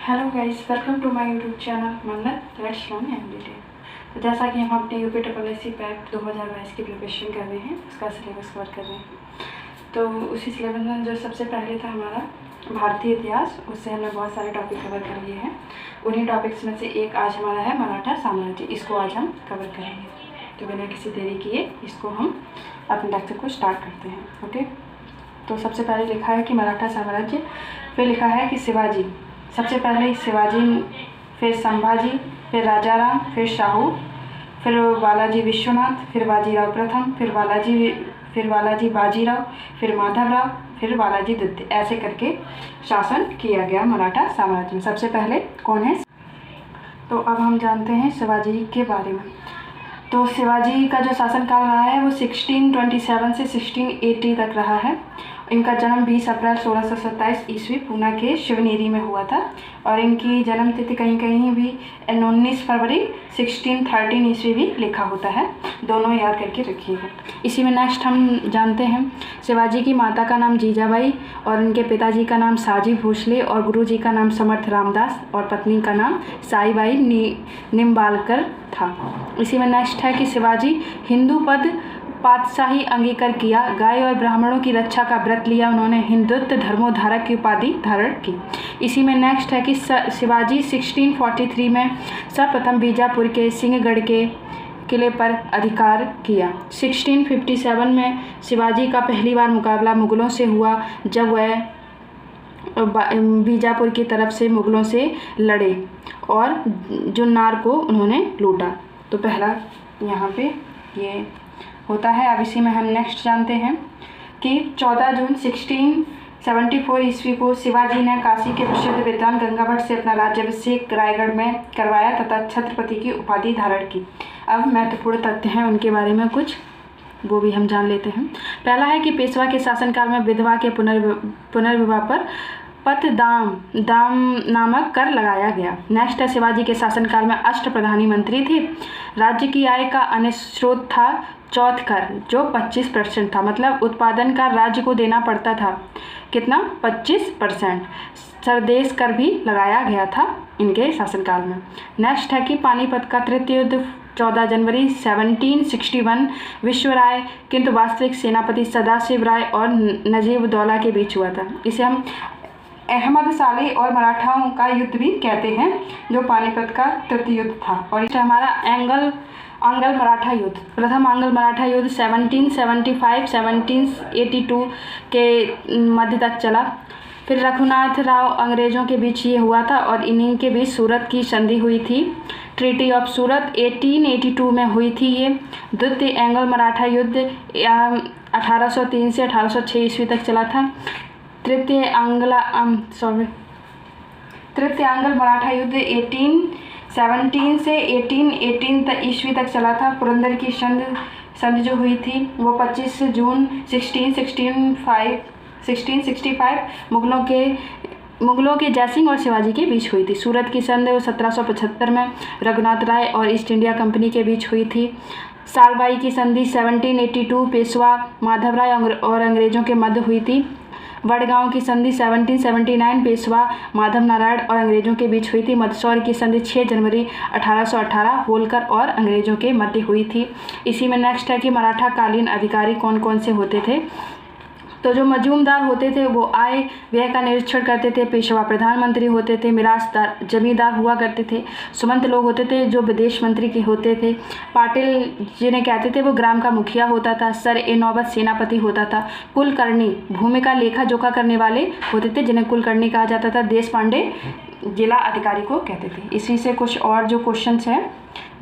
Hello guys, welcome to my YouTube channel Mannat let's learn everyday. तो जैसा कि हम अपने यूपीएससी पैट 2022 की प्रिपरेशन कर रहे हैं, उसका सिलेबस कवर कर रहे हैं। तो उसी सिलेबस में जो सबसे पहले था हमारा भारतीय इतिहास, उससे हमने बहुत सारे टॉपिक कवर कर लिए हैं। उन्हीं टॉपिक्स में से एक आज हमारा है मराठा साम्राज्य। इसको आज हम कवर करेंगे। तो बिना किसी देरी किए इसको हम अपने लेक्चर को स्टार्ट करते हैं। ओके, तो सबसे पहले लिखा है कि मराठा साम्राज्य, फिर लिखा है कि शिवाजी। सबसे पहले शिवाजी, फिर संभाजी, फिर राजाराम, फिर शाहू, फिर बालाजी विश्वनाथ, फिर बाजीराव प्रथम, फिर बालाजी बाजीराव, फिर माधवराव, फिर बालाजी द्वितीय। ऐसे करके शासन किया गया मराठा साम्राज्य में। सबसे पहले कौन है? तो अब हम जानते हैं शिवाजी के बारे में। तो शिवाजी का जो शासनकाल रहा है वो 1627 से 1680 तक रहा है। इनका जन्म 20 अप्रैल 1627 ईस्वी पूना के शिवनेरी में हुआ था और इनकी जन्म तिथि कहीं कहीं भी 19 फरवरी 1613 ईस्वी भी लिखा होता है। दोनों याद करके रखिएगा। इसी में नेक्स्ट हम जानते हैं शिवाजी की माता का नाम जीजाबाई और इनके पिताजी का नाम साजी भोसले और गुरुजी का नाम समर्थ रामदास और पत्नी का नाम साईबाई निम्बालकर था। इसी में नेक्स्ट है कि शिवाजी हिंदू पद पातशाही अंगीकार किया, गाय और ब्राह्मणों की रक्षा का व्रत लिया, उन्होंने हिंदुत्व धर्मोद्धारक की उपाधि धारण की। इसी में नेक्स्ट है कि शिवाजी 1643 में सर्वप्रथम बीजापुर के सिंहगढ़ के किले पर अधिकार किया। 1657 में शिवाजी का पहली बार मुकाबला मुगलों से हुआ जब वह बीजापुर की तरफ से मुगलों से लड़े और जुन्नार को उन्होंने लूटा। तो पहला यहाँ पे ये होता है। अब इसी में हम नेक्स्ट जानते हैं कि 14 जून 1674 ईस्वी को शिवाजी ने काशी के प्रसिद्ध विद्वान गंगा भट्ट से अपना राज्याभिषेक रायगढ़ में करवाया तथा छत्रपति की उपाधि धारण की। अब महत्वपूर्ण तथ्य हैं उनके बारे में कुछ, वो भी हम जान लेते हैं। पहला है कि पेशवा के शासनकाल में विधवा के पुनर्विवाह पर पतदाम नामक कर लगाया गया। नेक्स्ट है शिवाजी के शासनकाल में अष्टप्रधानी मंत्री थे। राज्य की आय का अन्य स्रोत था चौथ कर जो 25% था, मतलब उत्पादन का राज्य को देना पड़ता था। कितना? 25%। सरदेश कर भी लगाया गया था इनके शासनकाल में। नेक्स्ट है कि पानीपत का तृतीय युद्ध 14 जनवरी 1761 विश्वराय किंतु वास्तविक सेनापति सदाशिव राय और नजीब दौला के बीच हुआ था। इसे हम अहमद साले और मराठाओं का युद्ध भी कहते हैं, जो पानीपत का तृतीय युद्ध था। और इस हमारा आंग्ल मराठा युद्ध, प्रथम आंग्ल मराठा युद्ध 1775-1782 के मध्य तक चला। फिर रघुनाथ राव अंग्रेज़ों के बीच ये हुआ था और इन्हीं के बीच सूरत की संधि हुई थी। ट्रीटी ऑफ सूरत 1882 में हुई थी। ये द्वितीय एंग्लो मराठा युद्ध 1803 से 1806 ईस्वी तक चला था। तृतीय आंग्ल मराठा युद्ध 1817 से 1818 ईस्वी तक चला था। पुरंदर की संधि जो हुई थी वो 25 जून 1665 मुगलों के जयसिंह और शिवाजी के बीच हुई थी। सूरत की संधि 1775 में रघुनाथ राय और ईस्ट इंडिया कंपनी के बीच हुई थी। सालबाई की संधि 1782 पेशवा माधवराय और अंग्रेज़ों के मध्य हुई थी। वडगांव की संधि 1779 पेशवा माधव नारायण और अंग्रेज़ों के बीच हुई थी। मंदसौर की संधि 6 जनवरी 1818 होलकर और अंग्रेज़ों के मध्य हुई थी। इसी में नेक्स्ट है कि मराठा कालीन अधिकारी कौन कौन से होते थे। तो जो मजूमदार होते थे वो आय व्यय का निरीक्षण करते थे। पेशवा प्रधानमंत्री होते थे। मिरासदार जमींदार हुआ करते थे। सुमंत लोग होते थे जो विदेश मंत्री के होते थे। पाटिल जिन्हें कहते थे वो ग्राम का मुखिया होता था। सर ए नौबत सेनापति होता था। कुलकर्णी भूमि का लेखा जोखा करने वाले होते थे जिन्हें कुलकर्णी कहा जाता था। देश पांडे जिला अधिकारी को कहते थे। इसी से कुछ और जो क्वेश्चंस हैं,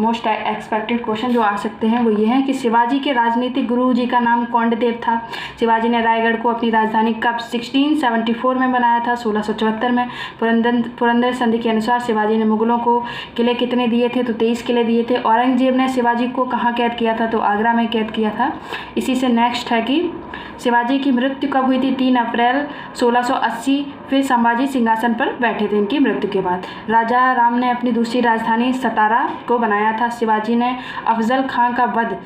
मोस्ट एक्सपेक्टेड क्वेश्चन जो आ सकते हैं वो ये हैं कि शिवाजी के राजनीतिक गुरु जी का नाम कौंडदेव था। शिवाजी ने रायगढ़ को अपनी राजधानी कब 1674 में बनाया था? 1674 में। पुरंदर संधि के अनुसार शिवाजी ने मुगलों को किले कितने दिए थे? तो 23 किले दिए थे। औरंगजेब ने शिवाजी को कहाँ कैद किया था? तो आगरा में कैद किया था। इसी से नेक्स्ट है कि शिवाजी की मृत्यु कब हुई थी? 3 अप्रैल 1680। फिर संभाजी सिंहासन पर बैठे थे इनकी मृत्यु के बाद। राजा राम ने अपनी दूसरी राजधानी सतारा को बनाया था। शिवाजी ने अफजल खां का वध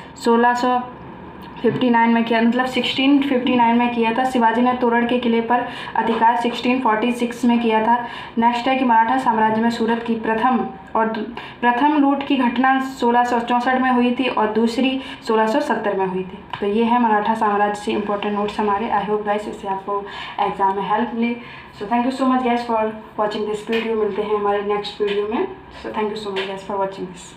59 में किया, मतलब 1659 में किया था। शिवाजी ने तोरण के किले पर अधिकार 1646 में किया था। नेक्स्ट है कि मराठा साम्राज्य में सूरत की प्रथम लूट की घटना 1664 में हुई थी और दूसरी 1670 में हुई थी। तो ये है मराठा साम्राज्य से इंपॉर्टेंट नोट्स हमारे। आई होप गाइस इससे आपको एग्जाम में हेल्प मिले। So thank you so much guys for watching this video. मिलते हैं हमारे नेक्स्ट वीडियो में। So thank you so much guys for watching this.